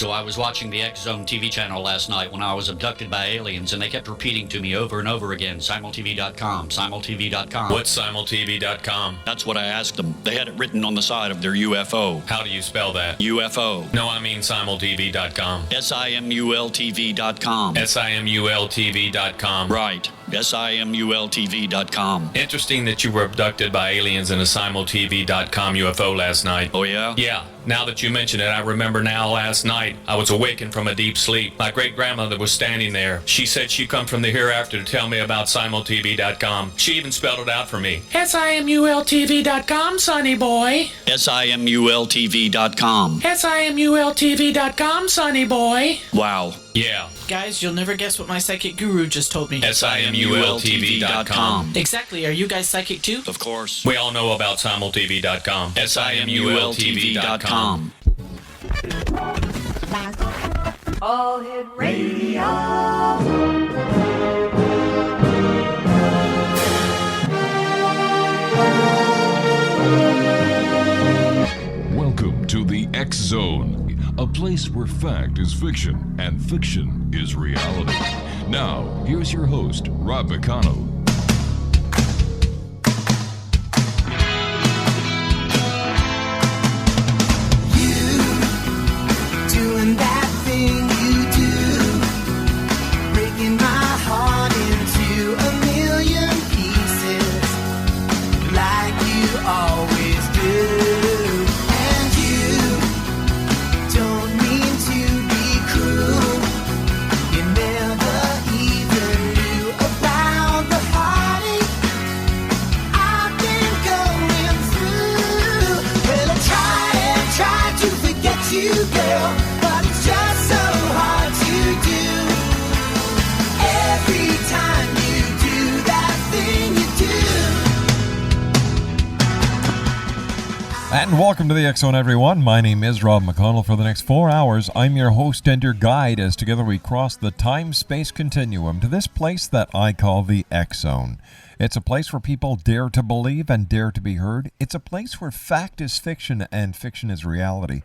So I was watching the X Zone TV channel last night when I was abducted by aliens, and they kept repeating to me over and over again, simultv.com, simultv.com. What's simultv.com? That's what I asked them. They had it written on the side of their UFO. How do you spell that? UFO. No, I mean simultv.com. simultv.com. simultv.com. Right. simultv.com. Interesting that you were abducted by aliens in a simultv.com UFO last night. Oh, yeah? Yeah. Now that you mention it, I remember now last night I was awakened from a deep sleep. My great-grandmother was standing there. She said she'd come from the hereafter to tell me about simultv.com. She even spelled it out for me. simultv.com, sonny boy. simultv.com. simultv.com, sonny boy. Wow. Yeah. Guys, you'll never guess what my psychic guru just told me. simultv.com. Exactly. Are you guys psychic too? Of course. We all know about simultv.com. simultv.com. All Hit Radio. Welcome to the X Zone, a place where fact is fiction and fiction is reality. Now, here's your host, Rob McConnell. Doing that thing you do, breaking my heart into a million pieces, like you always do. And you don't mean to be cruel, you never even knew about the heartache I've been going through. Well, I try to forget you, girl, but it's just so hard to do. Every time you do that thing you do. And welcome to the X Zone, everyone. My name is Rob McConnell. For the next 4 hours, I'm your host and your guide as together we cross the time-space continuum to this place that I call the X Zone. It's a place where people dare to believe and dare to be heard. It's a place where fact is fiction and fiction is reality.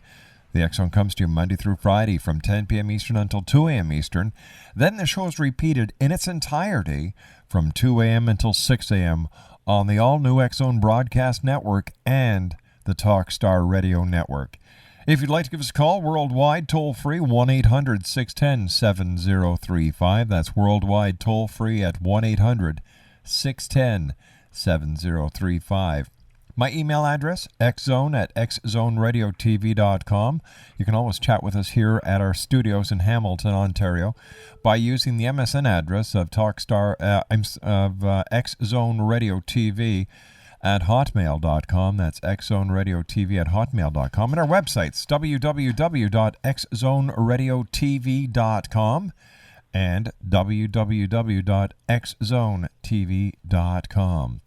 The X Zone comes to you Monday through Friday from 10 p.m. Eastern until 2 a.m. Eastern. Then the show is repeated in its entirety from 2 a.m. until 6 a.m. on the all-new X Zone Broadcast Network and the Talkstar Radio Network. If you'd like to give us a call worldwide, toll-free, 1-800-610-7035. That's worldwide toll-free at 1-800-610-7035. My email address, xzone@xzoneradiotv.com. You can always chat with us here at our studios in Hamilton, Ontario, by using the MSN address of xzoneradiotv at hotmail.com. That's xzoneradiotv at hotmail.com. And our websites, www.xzoneradiotv.com and www.xzonetv.com.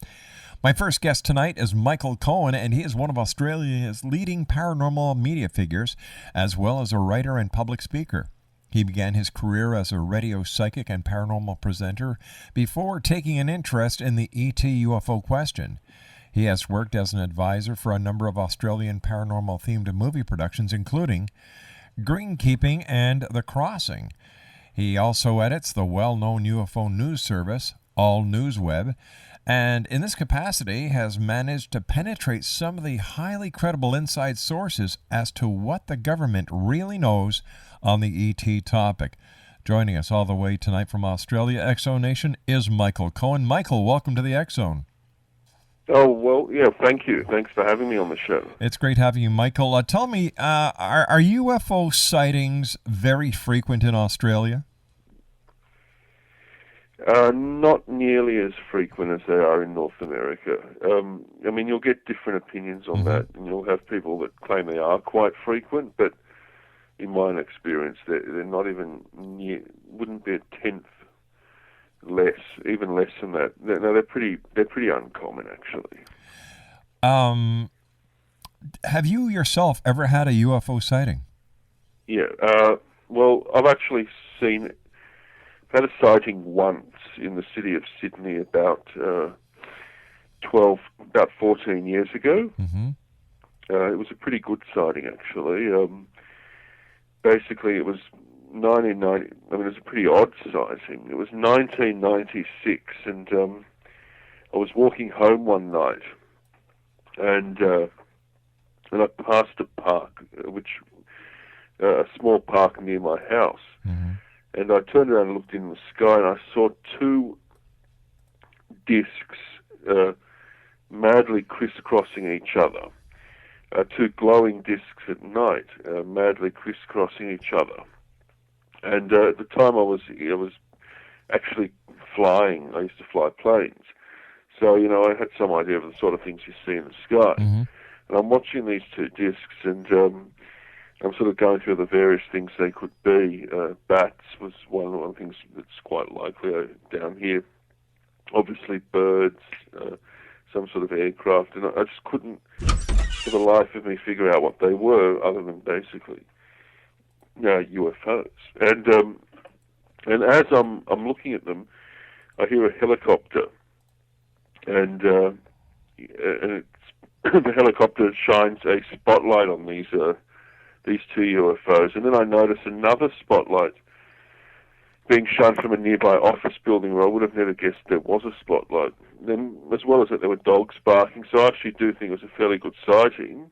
My first guest tonight is Michael Cohen, and he is one of Australia's leading paranormal media figures, as well as a writer and public speaker. He began his career as a radio psychic and paranormal presenter before taking an interest in the ET UFO question. He has worked as an advisor for a number of Australian paranormal-themed movie productions, including Greenkeeping and The Crossing. He also edits the well-known UFO news service, All News Web, and in this capacity has managed to penetrate some of the highly credible inside sources as to what the government really knows on the ET topic. Joining us all the way tonight from Australia, X Zone Nation, is Michael Cohen. Michael, welcome to the X Zone. Oh, well, yeah, thank you. Thanks for having me on the show. It's great having you, Michael. Tell me, are UFO sightings very frequent in Australia? Not nearly as frequent as they are in North America. I mean, you'll get different opinions on that, and you'll have people that claim they are quite frequent, but in my experience, they're not even near, wouldn't be a tenth less, even less than that. No, they're pretty uncommon, actually. Have you yourself ever had a UFO sighting? Yeah, well, I've actually had a sighting once in the city of Sydney about 14 years ago. Mm-hmm. It was a pretty good sighting, actually. basically it was 1990. I mean, it was a pretty odd sighting. It was 1996, and I was walking home one night, and I passed a park, a small park near my house, and I turned around and looked in the sky, and I saw two discs madly crisscrossing each other. Two glowing discs at night, madly crisscrossing each other. And at the time I was actually flying. I used to fly planes. So, I had some idea of the sort of things you see in the sky. And I'm watching these two discs, and I'm sort of going through the various things they could be. Bats was one of the things that's quite likely down here. Obviously birds, some sort of aircraft. And I just couldn't, for the life of me, figure out what they were, other than basically UFOs. And as I'm looking at them, I hear a helicopter, and it's the helicopter shines a spotlight on these two UFOs, and then I notice another spotlight being shone from a nearby office building where I would have never guessed there was a spotlight. Then, as well as that, there were dogs barking, so I actually do think it was a fairly good sighting.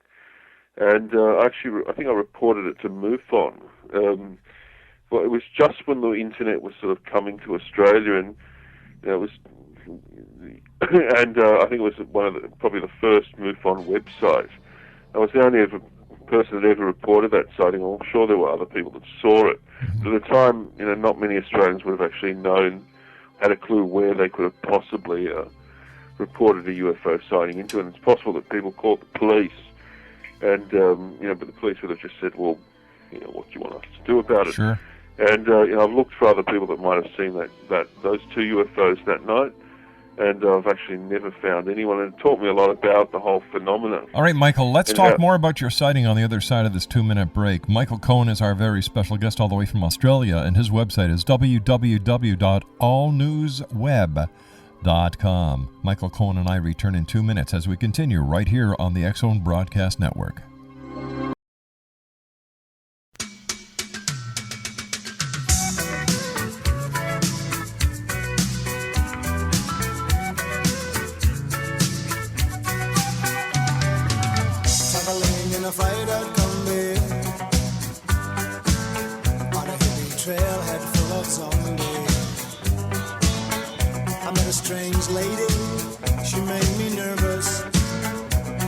And I think I reported it to MUFON. Well, it was just when the internet was sort of coming to Australia, and it was, and I think it was probably the first MUFON website. I was the only person that ever reported that sighting. I'm sure there were other people that saw it. But at the time, not many Australians would have actually had a clue where they could have possibly reported a UFO sighting into, and it's possible that people called the police. And, but the police would have just said, well, what do you want us to do about it? Sure. And, I've looked for other people that might have seen those two UFOs that night, and I've actually never found anyone. And it taught me a lot about the whole phenomenon. All right, Michael, let's talk more about your sighting on the other side of this 2-minute break. Michael Cohen is our very special guest all the way from Australia, and his website is www.allnewsweb.com. Michael Cohen and I return in 2 minutes as we continue right here on the X-Zone Broadcast Network. Traveling in a fried-out Combi on a hippie trailhead full of zombies. I met a strange lady, she made me nervous.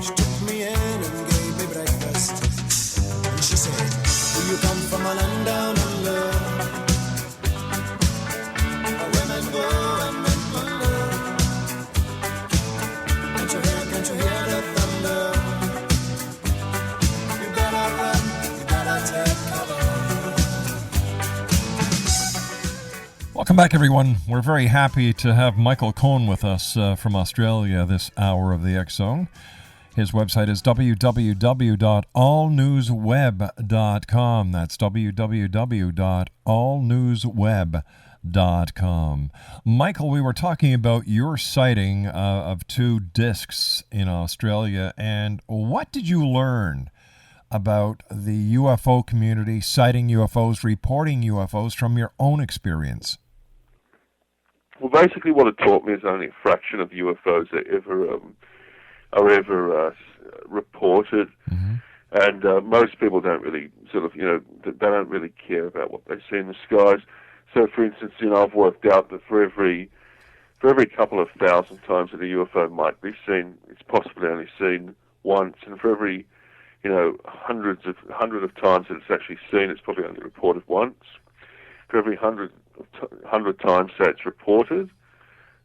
She took me in and gave me breakfast. And she said, do you come from a land down under? Where women go and men plunder. Can't you hear the thunder? You better run, you better take cover. Welcome back, everyone. We're very happy to have Michael Cohen with us from Australia this hour of the X-Zone. His website is www.allnewsweb.com. That's www.allnewsweb.com. Michael, we were talking about your sighting of two discs in Australia, and what did you learn about the UFO community, sighting UFOs, reporting UFOs from your own experience? Well, basically what it taught me is only a fraction of UFOs are ever reported. And most people don't really they don't really care about what they see in the skies. So, for instance, I've worked out that for every couple of thousand times that a UFO might be seen, it's possibly only seen once, and for every hundred of times that it's actually seen, it's probably only reported once. For every hundred times that it's reported,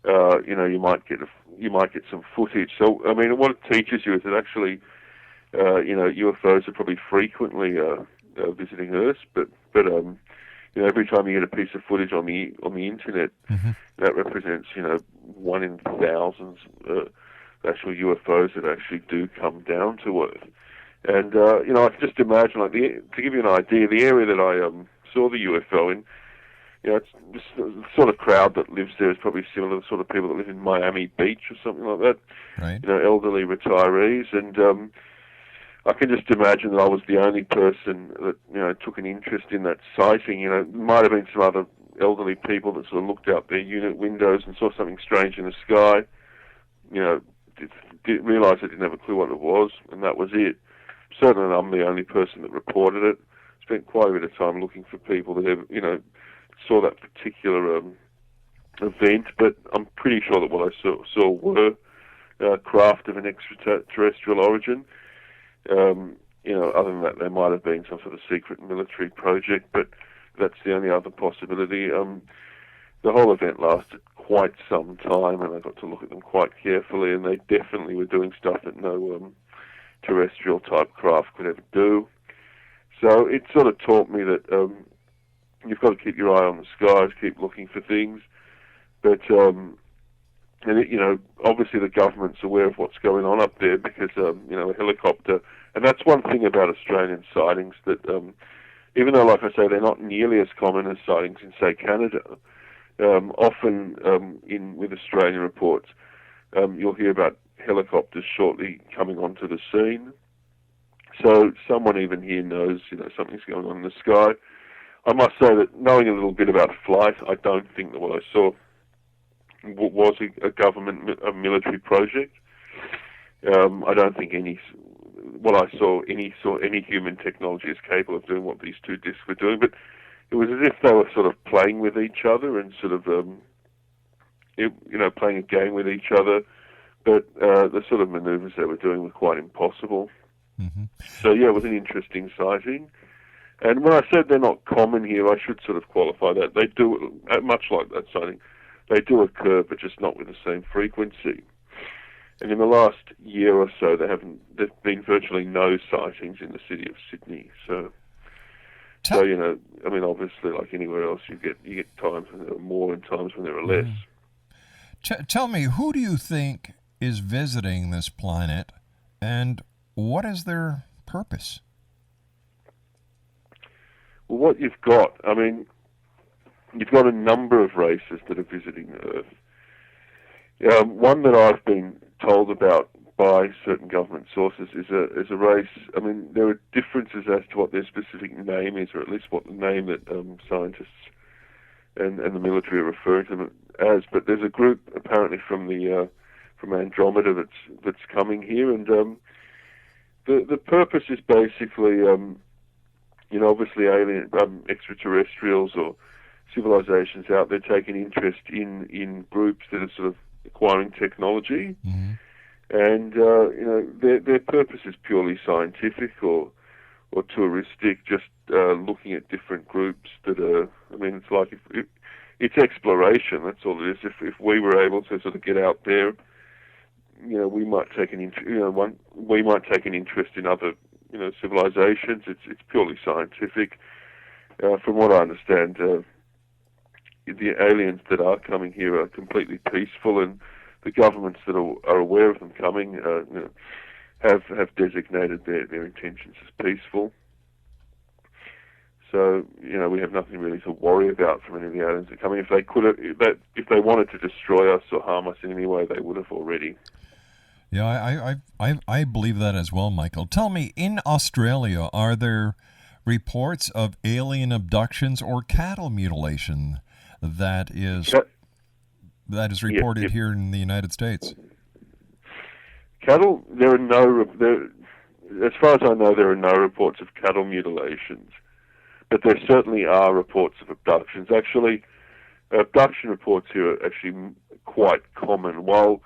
you might get some footage. So, I mean, what it teaches you is that actually, UFOs are probably frequently visiting Earth, but every time you get a piece of footage on the internet, that represents 1 in thousands actual UFOs that actually do come down to Earth. And I can just imagine, to give you an idea, the area that I saw the UFO in, it's the sort of crowd that lives there is probably similar to the sort of people that live in Miami Beach or something like that. Right. Elderly retirees. And I can just imagine that I was the only person that, took an interest in that sighting. There might have been some other elderly people that sort of looked out their unit windows and saw something strange in the sky. Didn't realise they didn't have a clue what it was, and that was it. Certainly I'm the only person that reported it. Spent quite a bit of time looking for people that have, saw that particular event, but I'm pretty sure that what I saw were craft of an extraterrestrial origin. Other than that, there might have been some sort of secret military project, but that's the only other possibility. The whole event lasted quite some time, and I got to look at them quite carefully, and they definitely were doing stuff that no terrestrial type craft could ever do. So it sort of taught me that you've got to keep your eye on the skies, keep looking for things, but obviously the government's aware of what's going on up there because a helicopter, and that's one thing about Australian sightings that even though, like I say, they're not nearly as common as sightings in, say, Canada. Often with Australian reports, you'll hear about helicopters shortly coming onto the scene. So someone even here knows, something's going on in the sky. I must say that knowing a little bit about flight, I don't think that what I saw was a government, a military project. I don't think any human technology is capable of doing what these two discs were doing, but it was as if they were sort of playing with each other and sort of, playing a game with each other, but the sort of maneuvers they were doing were quite impossible. Mm-hmm. So, yeah, it was an interesting sighting. And when I said they're not common here, I should sort of qualify that. They do, much like that sighting, they do occur, but just not with the same frequency. And in the last year or so, there's been virtually no sightings in the city of Sydney. So obviously, like anywhere else, you get times when there are more and times when there are less. Tell me, who do you think is visiting this planet, and what is their purpose? Well, what you've got, you've got a number of races that are visiting Earth. One that I've been told about by certain government sources is a race. There are differences as to what their specific name is, or at least what the name that scientists and the military are referring to them as. But there's a group apparently from Andromeda that's coming here, and the purpose is basically, obviously alien extraterrestrials or civilizations out there taking interest in groups that are sort of acquiring technology. Mm-hmm. And, their purpose is purely scientific or touristic, just looking at different groups that are, it's like, it's exploration, that's all it is. If we were able to sort of get out there, we might take an interest in other, civilizations. It's purely scientific. From what I understand, the aliens that are coming here are completely peaceful, and the governments that are aware of them coming have designated their intentions as peaceful. So we have nothing really to worry about from any of the aliens that are coming. If they wanted to destroy us or harm us in any way, they would have already. Yeah, I believe that as well, Michael. Tell me, in Australia, are there reports of alien abductions or cattle mutilation that is reported here in the United States? Cattle, as far as I know, there are no reports of cattle mutilations, but there certainly are reports of abductions. Actually, abduction reports here are actually quite common. While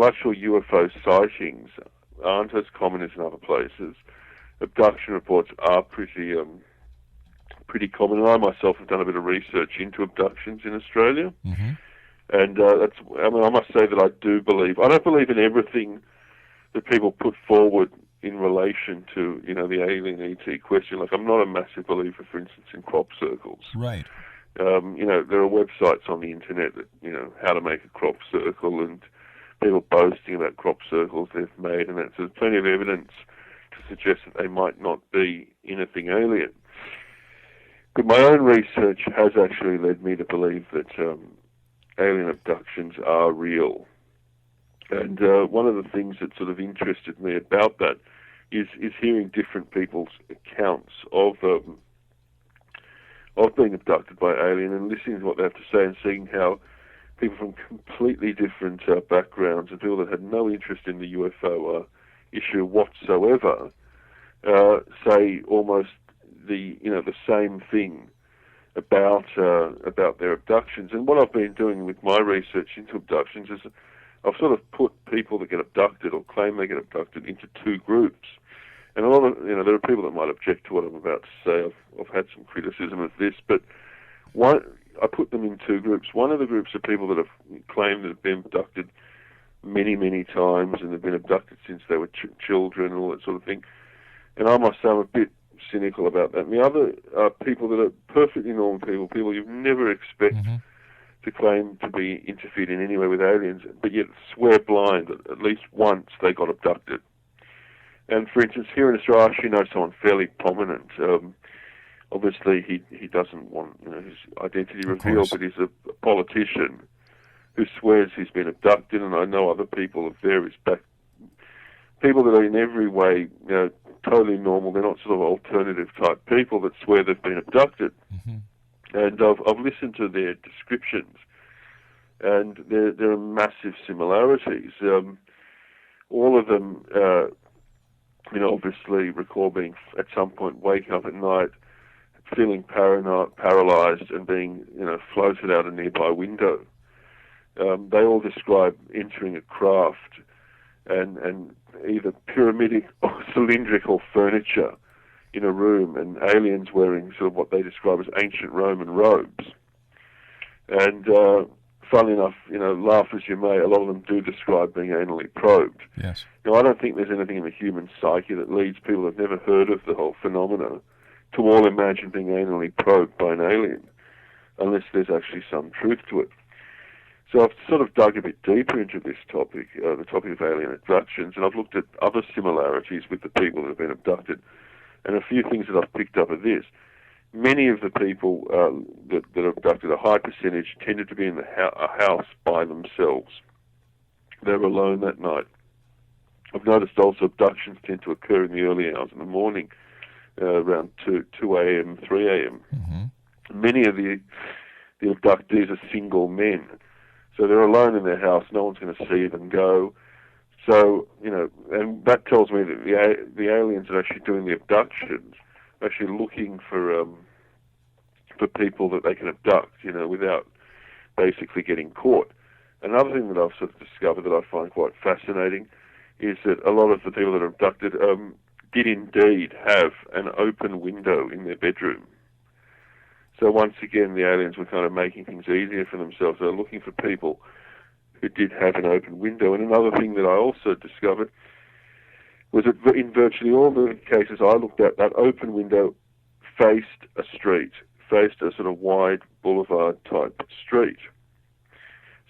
actual UFO sightings aren't as common as in other places, abduction reports are pretty common. And I myself have done a bit of research into abductions in Australia. Mm-hmm. And I must say that I don't believe in everything that people put forward in relation to, the alien ET question. Like, I'm not a massive believer, for instance, in crop circles. Right. There are websites on the internet that, how to make a crop circle, and people boasting about crop circles they've made, and there's plenty of evidence to suggest that they might not be anything alien. But my own research has actually led me to believe that alien abductions are real. And one of the things that sort of interested me about that is hearing different people's accounts of being abducted by alien and listening to what they have to say and seeing how people from completely different backgrounds and people that had no interest in the UFO issue whatsoever say almost the same thing about their abductions. And what I've been doing with my research into abductions is I've sort of put people that get abducted or claim they get abducted into two groups. And a lot of, there are people that might object to what I'm about to say. I've had some criticism of this, but I put them in two groups. One of the groups are people that have claimed that have been abducted many, many times and have been abducted since they were children and all that sort of thing. And I must say I'm a bit cynical about that. And the other are people that are perfectly normal people you'd never expect to claim to be interfered in any way with aliens, but yet swear blind that at least once they got abducted. And for instance, here in Australia, I actually know someone fairly prominent. Obviously, he doesn't want his identity revealed, but he's a politician who swears he's been abducted. And I know other people of various people that are in every way, totally normal. They're not sort of alternative type people that swear they've been abducted. And I've listened to their descriptions, and there are massive similarities. All of them, obviously recall being at some point waking up at night, feeling paralyzed, and being floated out a nearby window. They all describe entering a craft and either pyramidic or cylindrical furniture in a room, and aliens wearing sort of what they describe as ancient Roman robes. And funnily enough, laugh as you may, a lot of them do describe being anally probed. Yes. Now, I don't think there's anything in the human psyche that leads people who've never heard of the whole phenomena to all imagine being anally probed by an alien, unless there's actually some truth to it. So I've sort of dug a bit deeper into this topic, the topic of alien abductions, and I've looked at other similarities with the people that have been abducted. And a few things that I've picked up are this. Many of the people that are abducted, a high percentage, tended to be in a house by themselves. They were alone that night. I've noticed also abductions tend to occur in the early hours in the morning, around 2 a.m., 3 a.m. Many of the abductees are single men. So they're alone in their house. No one's going to see them go. So, and that tells me that the aliens that are actually doing the abductions are actually looking for people that they can abduct, without basically getting caught. Another thing that I've sort of discovered that I find quite fascinating is that a lot of the people that are abducted did indeed have an open window in their bedroom. So once again, the aliens were kind of making things easier for themselves. They were looking for people who did have an open window. And another thing that I also discovered was that in virtually all the cases I looked at, that open window faced a street, faced a sort of wide boulevard-type street.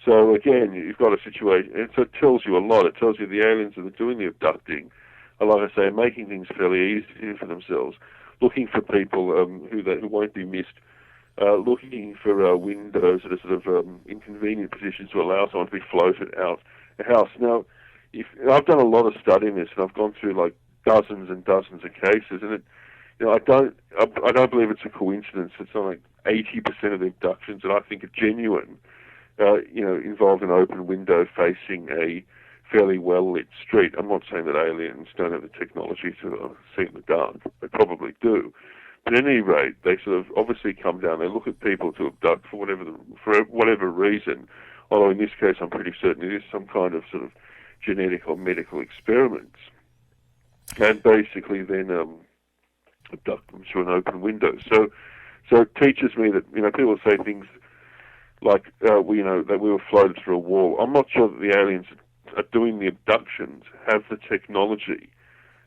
So again, you've got a situation, and so it tells you a lot. It tells you the aliens that are doing the abducting are, like I say, making things fairly easy for themselves, looking for people who won't be missed, looking for windows that are sort of inconvenient positions to allow someone to be floated out a house. Now, I've done a lot of study in this, and I've gone through like dozens and dozens of cases, and I don't believe it's a coincidence that something like 80% of the abductions that I think are genuine, involve an open window facing a fairly well-lit street. I'm not saying that aliens don't have the technology to see in the dark. They probably do. But at any rate, they sort of obviously come down, they look at people to abduct for whatever reason, although in this case I'm pretty certain it is some kind of sort of genetic or medical experiments, and basically then abduct them through an open window. So it teaches me that, people say things like, that we were floated through a wall. I'm not sure that the aliens are doing the abductions have the technology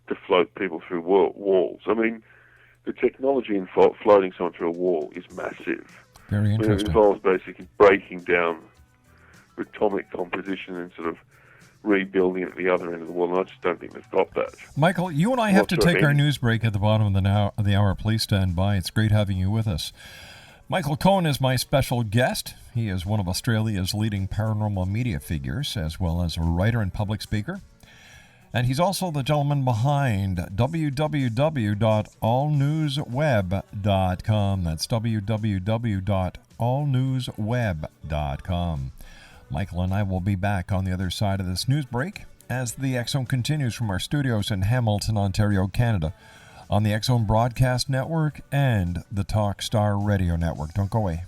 to float people through walls. I mean, the technology in floating someone through a wall is massive. Very interesting. It involves basically breaking down atomic composition and sort of rebuilding it at the other end of the world, and I just don't think they've got that. Michael, you and I have to take our news break at the bottom of the hour. Please stand by. It's great having you with us. Michael Cohen is my special guest. He is one of Australia's leading paranormal media figures, as well as a writer and public speaker. And he's also the gentleman behind www.allnewsweb.com. That's www.allnewsweb.com. Michael and I will be back on the other side of this news break as the X Zone continues from our studios in Hamilton, Ontario, Canada, on the X Zone Broadcast Network and the Talk Star Radio Network. Don't go away.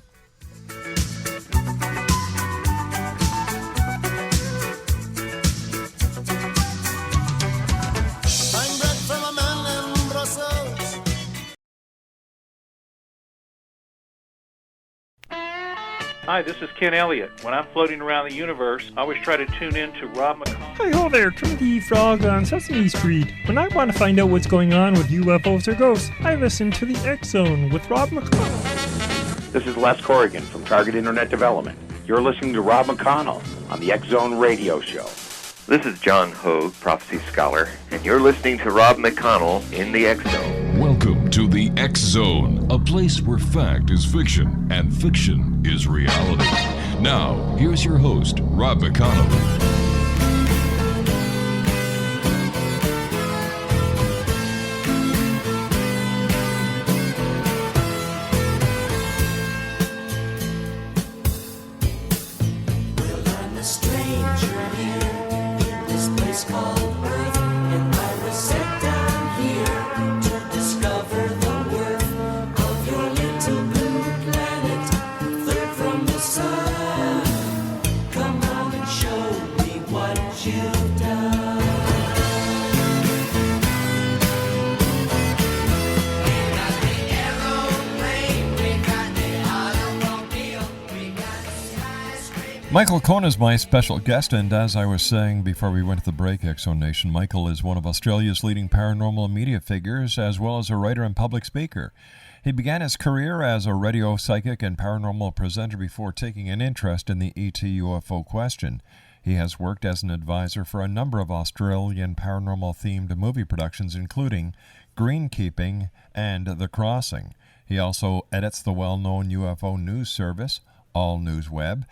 Hi, this is Ken Elliott. When I'm floating around the universe, I always try to tune in to Rob McConnell. Hi ho there, Timothy Frog on Sesame Street. When I want to find out what's going on with UFOs or ghosts, I listen to the X Zone with Rob McConnell. This is Les Corrigan from Target Internet Development. You're listening to Rob McConnell on the X Zone Radio Show. This is John Hogue, prophecy scholar, and you're listening to Rob McConnell in the X Zone. Welcome to the X Zone, a place where fact is fiction and fiction is reality. Now, here's your host, Rob McConnell. Michael Cohen is my special guest, and as I was saying before we went to the break, X Zone Nation, Michael is one of Australia's leading paranormal media figures, as well as a writer and public speaker. He began his career as a radio psychic and paranormal presenter before taking an interest in the ET UFO question. He has worked as an advisor for a number of Australian paranormal-themed movie productions, including Greenkeeping and The Crossing. He also edits the well-known UFO news service, All News Web,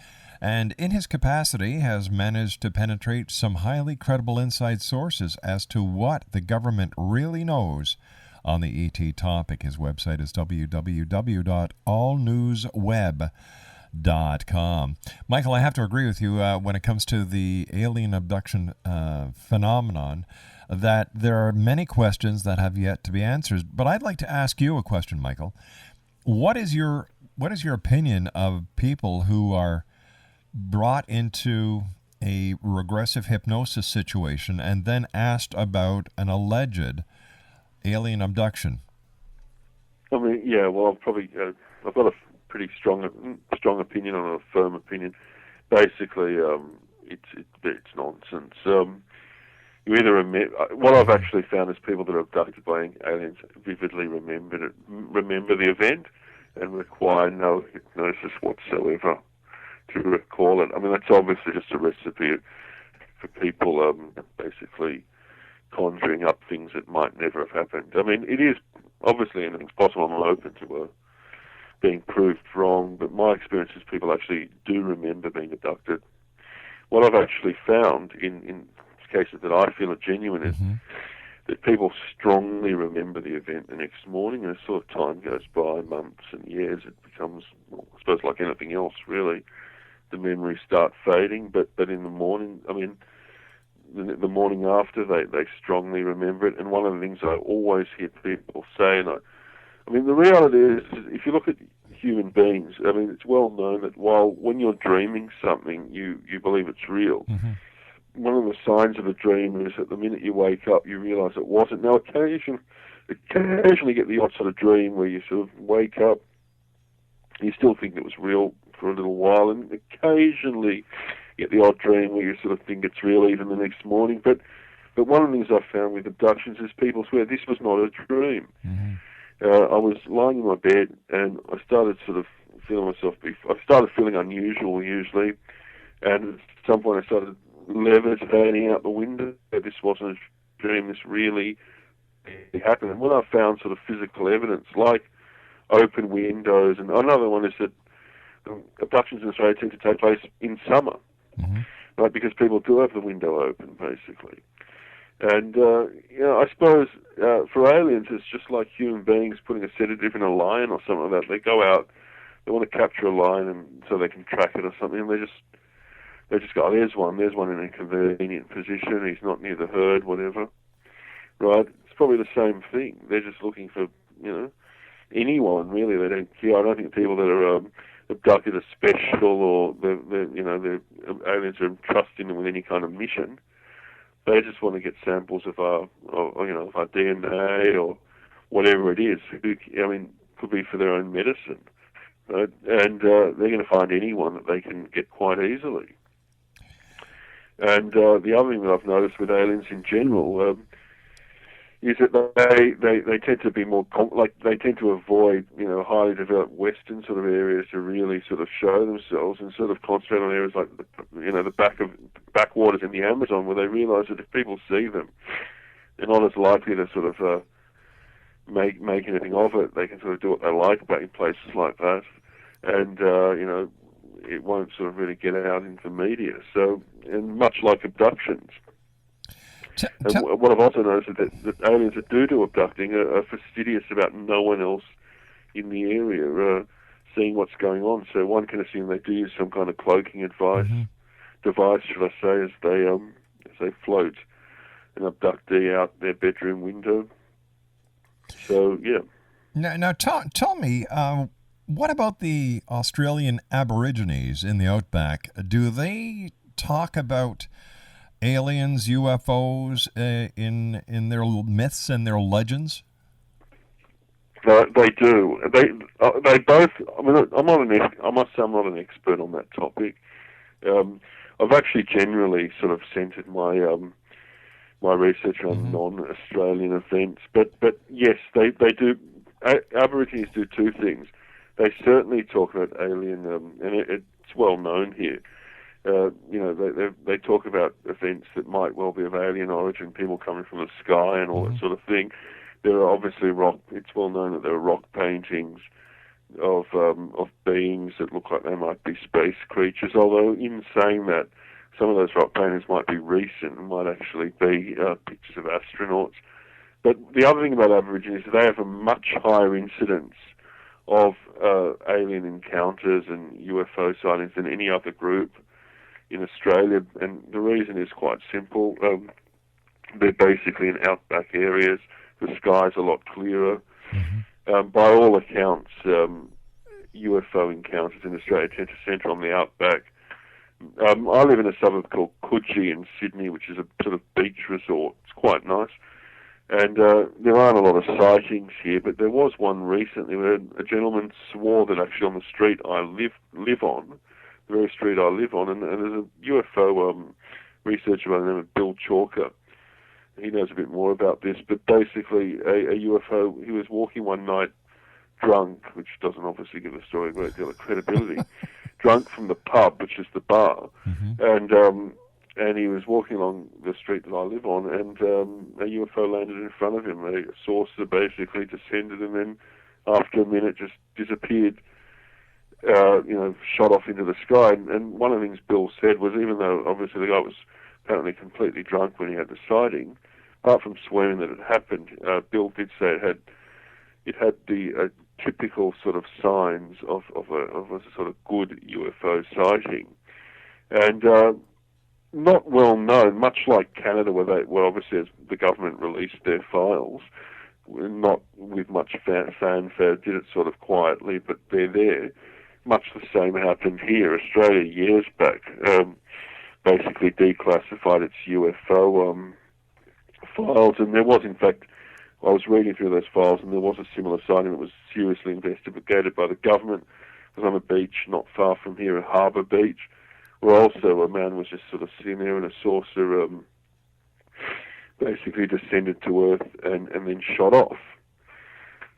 and in his capacity has managed to penetrate some highly credible inside sources as to what the government really knows on the ET topic. His website is www.allnewsweb.com. Michael, I have to agree with you when it comes to the alien abduction phenomenon, that there are many questions that have yet to be answered. But I'd like to ask you a question, Michael. What is your opinion of people who are brought into a regressive hypnosis situation and then asked about an alleged alien abduction? I mean, yeah, well, I've got a pretty strong opinion on a firm opinion. Basically, it's nonsense. You either what I've actually found is people that are abducted by aliens vividly remember the event and require no hypnosis whatsoever to recall it. I mean, that's obviously just a recipe for people basically conjuring up things that might never have happened. I mean, it is obviously anything's possible. I'm open to being proved wrong, but my experience is people actually do remember being abducted. What I've actually found in cases that I feel are genuine is that people strongly remember the event the next morning, and as sort of time goes by, months and years, it becomes, well, I suppose, like anything else, really. The memories start fading, but in the morning, I mean, the morning after, they strongly remember it. And one of the things I always hear people say, and I mean, the reality is, if you look at human beings, I mean, it's well known that when you're dreaming something, you believe it's real. One of the signs of a dream is that the minute you wake up, you realize it wasn't. Now, occasionally get the odd sort of dream where you sort of wake up, you still think it was real for a little while, and occasionally get the odd dream where you sort of think it's real even the next morning. But one of the things I've found with abductions is people swear this was not a dream. I was lying in my bed and I started sort of feeling myself. I started feeling unusual usually, and at some point I started levitating out the window. This wasn't a dream. This really happened. And when I found sort of physical evidence like open windows, and another one is that abductions in Australia tend to take place in summer, right? Because people do have the window open, basically. And, I suppose for aliens, it's just like human beings putting a sedative in a lion or something like that. They go out, they want to capture a lion and so they can track it or something, and they just go, oh, there's one in a convenient position, he's not near the herd, whatever. Right? It's probably the same thing. They're just looking for, anyone, really. They don't care. I don't think people that are abducted are special or the aliens are entrusting them with any kind of mission. They just want to get samples of our DNA or whatever it is. Could be for their own medicine. Right? And they're going to find anyone that they can get quite easily. And the other thing that I've noticed with aliens in general is that they tend to be more they tend to avoid highly developed Western sort of areas to really sort of show themselves, and sort of concentrate on areas like the backwaters in the Amazon, where they realise that if people see them, they're not as likely to sort of make anything of it. They can sort of do what they like back in places like that, and it won't sort of really get out into the media. So, and much like abductions. And what I've also noticed is that aliens that do abducting are fastidious about no one else in the area seeing what's going on. So one can assume they do use some kind of cloaking device, should I say, as they float an abductee out their bedroom window. So yeah. Now tell me, what about the Australian Aborigines in the outback? Do they talk about aliens, UFOs in their myths and their legends? They do. They both. I mean, I must say I'm not an expert on that topic. I've actually generally sort of centered my my research on non-Australian events, but yes, they do. Aborigines do two things. They certainly talk about alien, and it's well known here. They talk about events that might well be of alien origin, people coming from the sky and all that sort of thing. There are obviously it's well known that there are rock paintings of beings that look like they might be space creatures, although in saying that, some of those rock paintings might be recent and might actually be pictures of astronauts. But the other thing about Aborigines is they have a much higher incidence of alien encounters and UFO sightings than any other group in Australia, and the reason is quite simple. They're basically in outback areas. The sky's a lot clearer. By all accounts, UFO encounters in Australia tend to centre on the outback. I live in a suburb called Coogee in Sydney, which is a sort of beach resort. It's quite nice. And there aren't a lot of sightings here, but there was one recently where a gentleman swore that actually on the street I live on, the very street I live on, and there's a UFO researcher by the name of Bill Chalker. He knows a bit more about this, but basically a UFO, he was walking one night drunk, which doesn't obviously give the story a great deal of credibility, drunk from the pub, which is the bar, and he was walking along the street that I live on, and a UFO landed in front of him. A saucer basically descended, and then after a minute just disappeared, shot off into the sky. And one of the things Bill said was, even though obviously the guy was apparently completely drunk when he had the sighting, apart from swearing that it happened, Bill did say it had the typical sort of signs of a sort of good UFO sighting, and not well known, much like Canada, where obviously as the government released their files, not with much fanfare, did it sort of quietly, but they're there. Much the same happened here. Australia, years back, basically declassified its UFO files, and there was, in fact, I was reading through those files, and there was a similar sighting that was seriously investigated by the government. It was on a beach not far from here, at Harbour Beach, where also a man was just sort of sitting there in a saucer, basically descended to Earth and then shot off.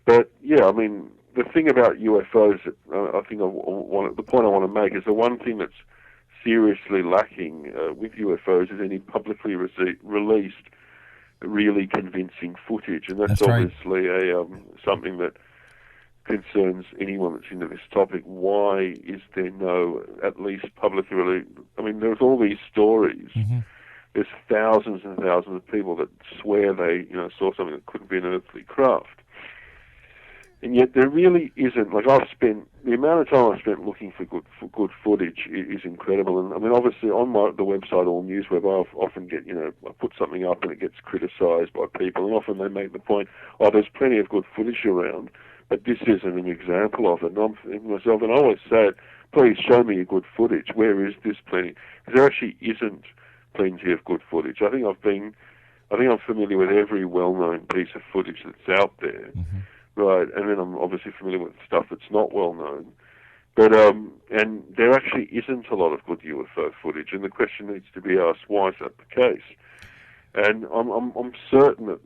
But yeah, I mean, the thing about UFOs, I think the point I want to make is the one thing that's seriously lacking with UFOs is any publicly released really convincing footage, and that's obviously something that concerns anyone that's into this topic. Why is there no, at least publicly released? I mean, there's all these stories there's thousands and thousands of people that swear they, saw something that couldn't be an earthly craft. And yet there really isn't. Like, the amount of time I've spent looking for good footage is incredible. And I mean, obviously on the website All News Web, I often get, I put something up and it gets criticised by people, and often they make the point, there's plenty of good footage around, but this isn't an example of it. And I'm thinking to myself, and I always say it, please show me your good footage. Where is this plenty? Because there actually isn't plenty of good footage. I think I'm familiar with every well-known piece of footage that's out there. Mm-hmm. Right, and then I'm obviously familiar with stuff that's not well known, but and there actually isn't a lot of good UFO footage, and the question needs to be asked: why is that the case? And I'm certain that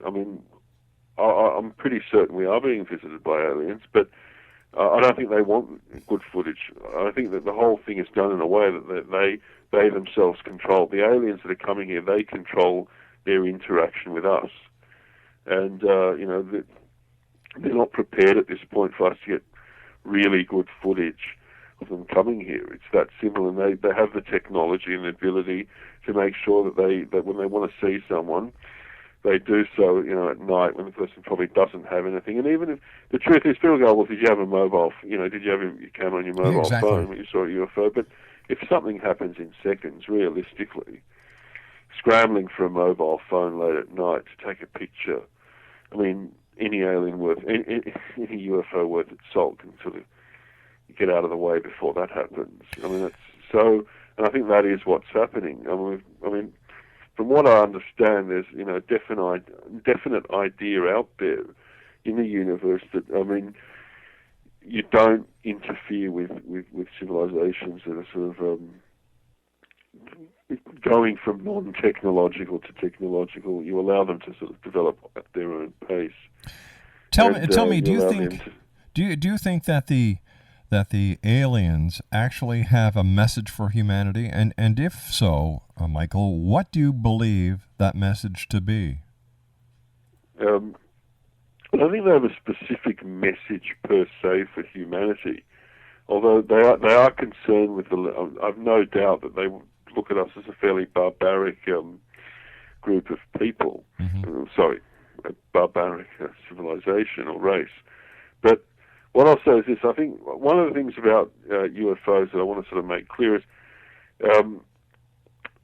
I'm pretty certain we are being visited by aliens, but I don't think they want good footage. I think that the whole thing is done in a way that they themselves control. The aliens that are coming here, they control their interaction with us, and they're not prepared at this point for us to get really good footage of them coming here. It's that simple, and they have the technology and the ability to make sure that when they want to see someone, they do so, at night when the person probably doesn't have anything. And even if the truth is, people go, well, did you have a mobile? Did you have your camera on your mobile phone when you saw a UFO? But if something happens in seconds, realistically, scrambling for a mobile phone late at night to take a picture, any alien any UFO worth its salt can sort of get out of the way before that happens. That's so, and I think that is what's happening. From what I understand, there's definite idea out there in the universe that you don't interfere with civilizations that are sort of going from non-technological to technological. You allow them to sort of develop at their own pace. Tell me, do you think that the aliens actually have a message for humanity? And if so, Michael, what do you believe that message to be? I don't think they have a specific message per se for humanity, although they are concerned with I've no doubt that they look at us as a fairly barbaric group of people. Mm-hmm. A barbaric civilization or race. But what I'll say is this: I think one of the things about UFOs that I want to sort of make clear is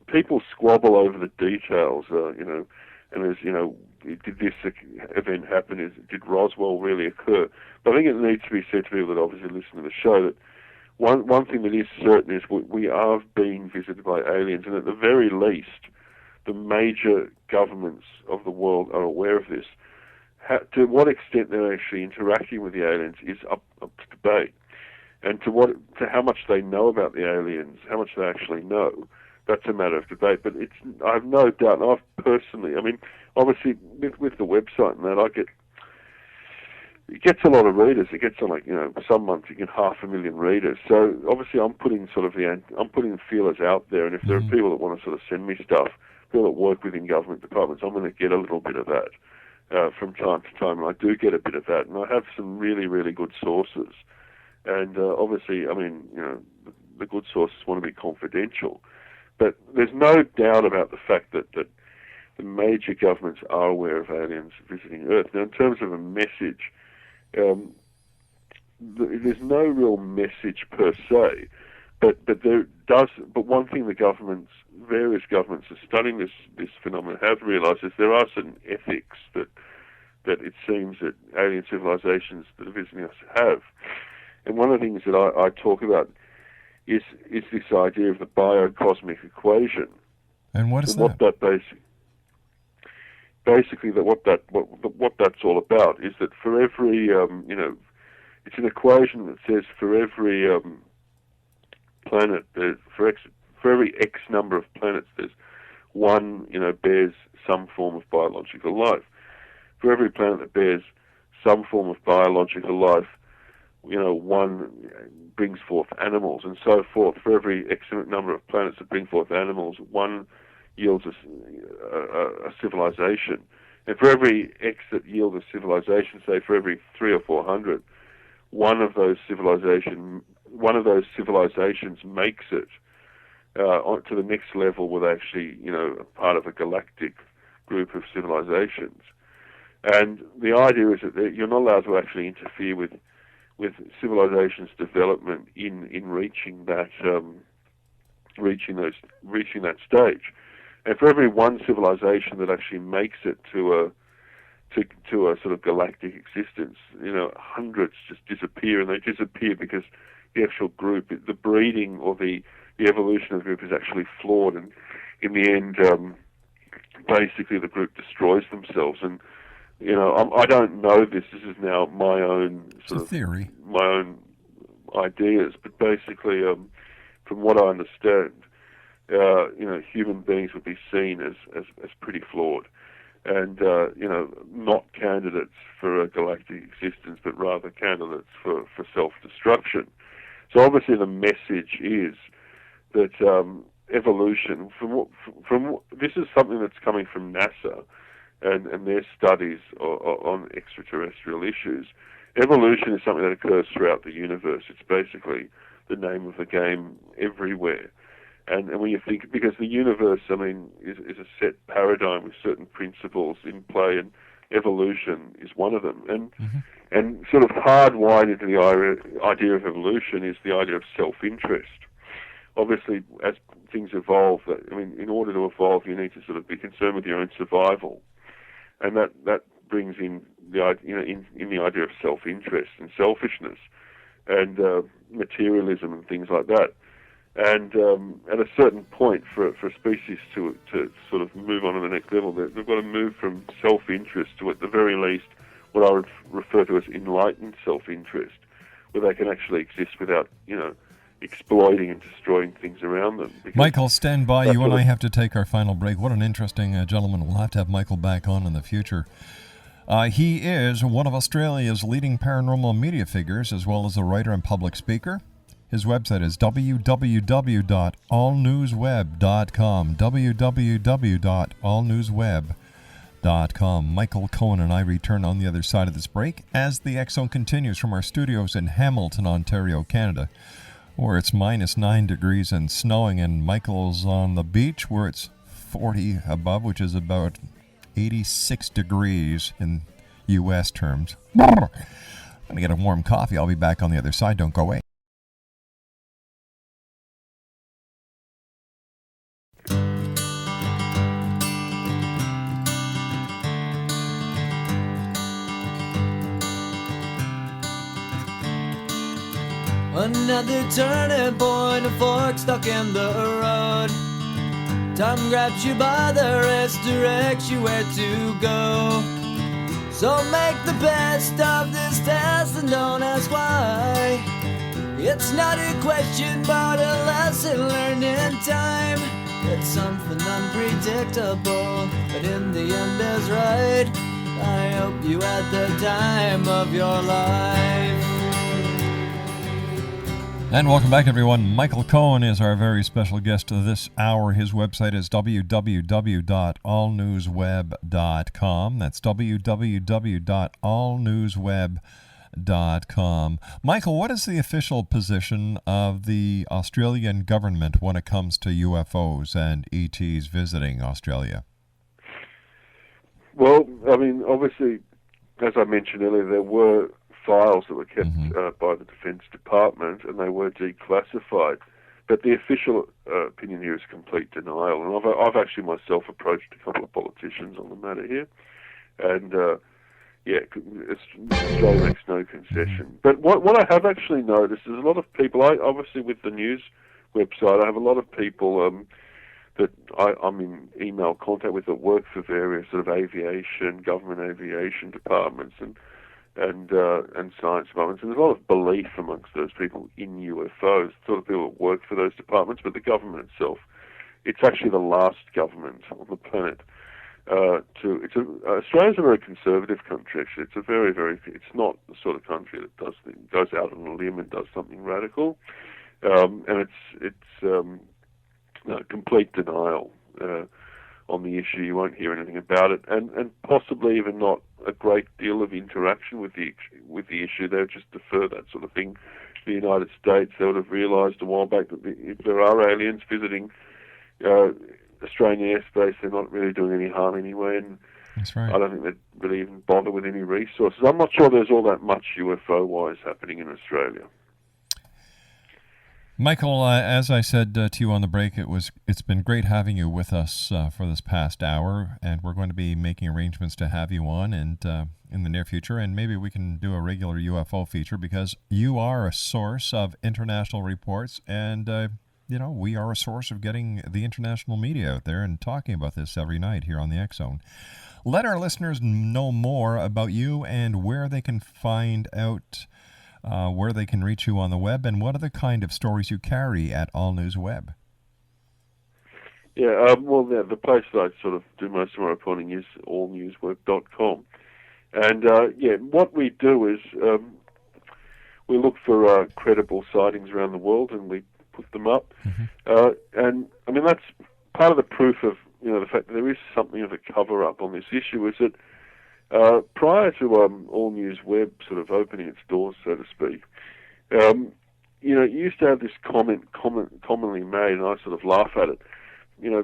people squabble over the details. And there's did this event happen? Did Roswell really occur? But I think it needs to be said to people that obviously listen to the show that one thing that is certain is we are being visited by aliens, and at the very least, the major governments of the world are aware of this. To what extent they're actually interacting with the aliens is up to debate, and to how much they know about the aliens, how much they actually know, that's a matter of debate. But I have no doubt, and I've personally, obviously with the website and that, it gets a lot of readers. It gets some months you get 500,000 readers. So obviously I'm putting feelers out there, and if there are people that want to sort of send me stuff, people that work within government departments, I'm going to get a little bit of that from time to time, and I do get a bit of that, and I have some really, really good sources. And obviously, the good sources want to be confidential, but there's no doubt about the fact that the major governments are aware of aliens visiting Earth. Now, in terms of a message, there's no real message per se, but one thing various governments are studying this phenomenon have realized is there are certain ethics that it seems that alien civilizations that are visiting us have. And one of the things that I talk about is this idea of the biocosmic equation. And what is what that basically what that's all about is that for every it's an equation that says for every planet for every X number of planets there's one bears some form of biological life. For every planet that bears some form of biological life, one brings forth animals, and so forth. For every X number of planets that bring forth animals, one yields a civilization. And for every X that yields a civilization, say for every 300 or 400, one of those civilizations makes it on to the next level where they actually, are part of a galactic group of civilizations. And the idea is that you're not allowed to actually interfere with civilization's development in reaching that stage. And for every one civilization that actually makes it to a sort of galactic existence, hundreds just disappear, and they disappear because the actual group, the breeding or the evolution of the group is actually flawed, and in the end, basically the group destroys themselves. And I don't know this. This is now my own sort of theory, my own ideas. But basically, from what I understand, human beings would be seen as pretty flawed, and not candidates for a galactic existence, but rather candidates for self-destruction. So obviously, the message is that evolution. This is something that's coming from NASA. And their studies on extraterrestrial issues. Evolution is something that occurs throughout the universe. It's basically the name of the game everywhere. And when you think, because the universe, is a set paradigm with certain principles in play, and evolution is one of them. And sort of hardwired into the idea of evolution is the idea of self-interest. Obviously, as things evolve, in order to evolve, you need to sort of be concerned with your own survival. And that brings in the idea of self-interest and selfishness and materialism and things like that. And at a certain point, for a species to sort of move on to the next level, they've got to move from self-interest to, at the very least, what I would refer to as enlightened self-interest, where they can actually exist without, exploiting and destroying things around them. Michael, stand by. You and I have to take our final break. What an interesting gentleman. We'll have to have Michael back on in the future. He is one of Australia's leading paranormal media figures, as well as a writer and public speaker. His website is www.allnewsweb.com, www.allnewsweb.com. Michael Cohen and I return on the other side of this break as the X-Zone continues from our studios in Hamilton, Ontario, Canada, where it's -9 degrees and snowing, and Michael's on the beach where it's 40 above, which is about 86 degrees in U.S. terms. I'm going to get a warm coffee. I'll be back on the other side. Don't go away. Another turning point, a fork stuck in the road. Time grabs you by the wrist, directs you where to go. So make the best of this test and don't ask why. It's not a question but a lesson learned in time. It's something unpredictable, but in the end is right. I hope you had the time of your life. And welcome back, everyone. Michael Cohen is our very special guest this hour. His website is www.allnewsweb.com. That's www.allnewsweb.com. Michael, what is the official position of the Australian government when it comes to UFOs and ETs visiting Australia? Well, obviously, as I mentioned earlier, there were files that were kept by the Defence Department, and they were declassified. But the official opinion here is complete denial. And I've actually myself approached a couple of politicians on the matter here, and Australia makes no concession. But what I have actually noticed is a lot of people. Obviously with the news website, I have a lot of people that I'm in email contact with that work for various sort of government aviation departments and science departments, and there's a lot of belief amongst those people in UFOs, sort of people that work for those departments, but the government itself, it's actually the last government on the planet Australia's a very conservative country, actually. It's not the sort of country that goes out on a limb and does something radical, and it's complete denial on the issue. You won't hear anything about it, and possibly even not a great deal of interaction with the issue. They'll just defer that sort of thing the United States, they would have realised a while back that if there are aliens visiting Australian airspace, they're not really doing any harm anyway, and that's right. I don't think they'd really even bother with any resources. I'm not sure there's all that much UFO-wise happening in Australia. Michael, as I said to you on the break, it's been great having you with us for this past hour, and we're going to be making arrangements to have you on and in the near future, and maybe we can do a regular UFO feature because you are a source of international reports, and we are a source of getting the international media out there and talking about this every night here on the X Zone. Let our listeners know more about you and where they can find out where they can reach you on the web, and what are the kind of stories you carry at All News Web? Yeah, the place that I sort of do most of my reporting is allnewsweb.com. And, what we do is we look for credible sightings around the world and we put them up. And, I mean, that's part of the proof of, the fact that there is something of a cover-up on this issue is that prior to All News Web sort of opening its doors, so to speak, you used to have this comment commonly made, and I sort of laugh at it.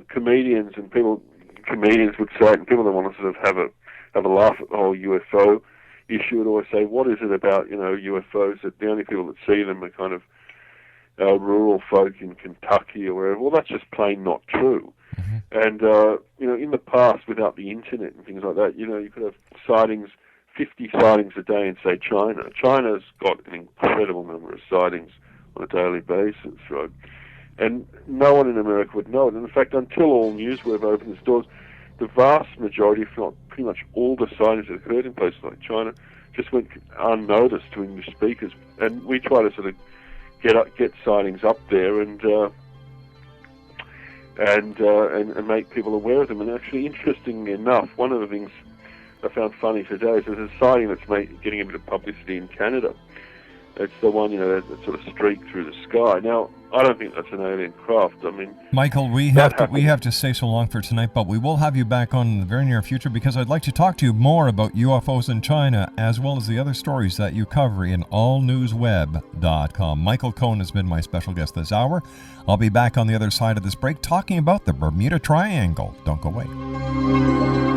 Comedians would say it, and people that want to sort of have a laugh at the whole UFO issue would always say, what is it about, UFOs that the only people that see them are kind of rural folk in Kentucky or wherever? Well, that's just plain not true. And, in the past, without the internet and things like that, you could have sightings, 50 sightings a day in, say, China. China's got an incredible number of sightings on a daily basis, right? And no one in America would know it. And in fact, until All News Web opened its doors, the vast majority, if not pretty much all the sightings that occurred in places like China, just went unnoticed to English speakers. And we try to sort of get sightings up there and make people aware of them. And actually, interestingly enough, one of the things I found funny today is there's a sighting that's getting a bit of publicity in Canada. It's the one, that sort of streak through the sky. Now, I don't think that's an alien craft. I mean, Michael, we have to say so long for tonight, but we will have you back on in the very near future because I'd like to talk to you more about UFOs in China as well as the other stories that you cover in allnewsweb.com. Michael Cohen has been my special guest this hour. I'll be back on the other side of this break talking about the Bermuda Triangle. Don't go away.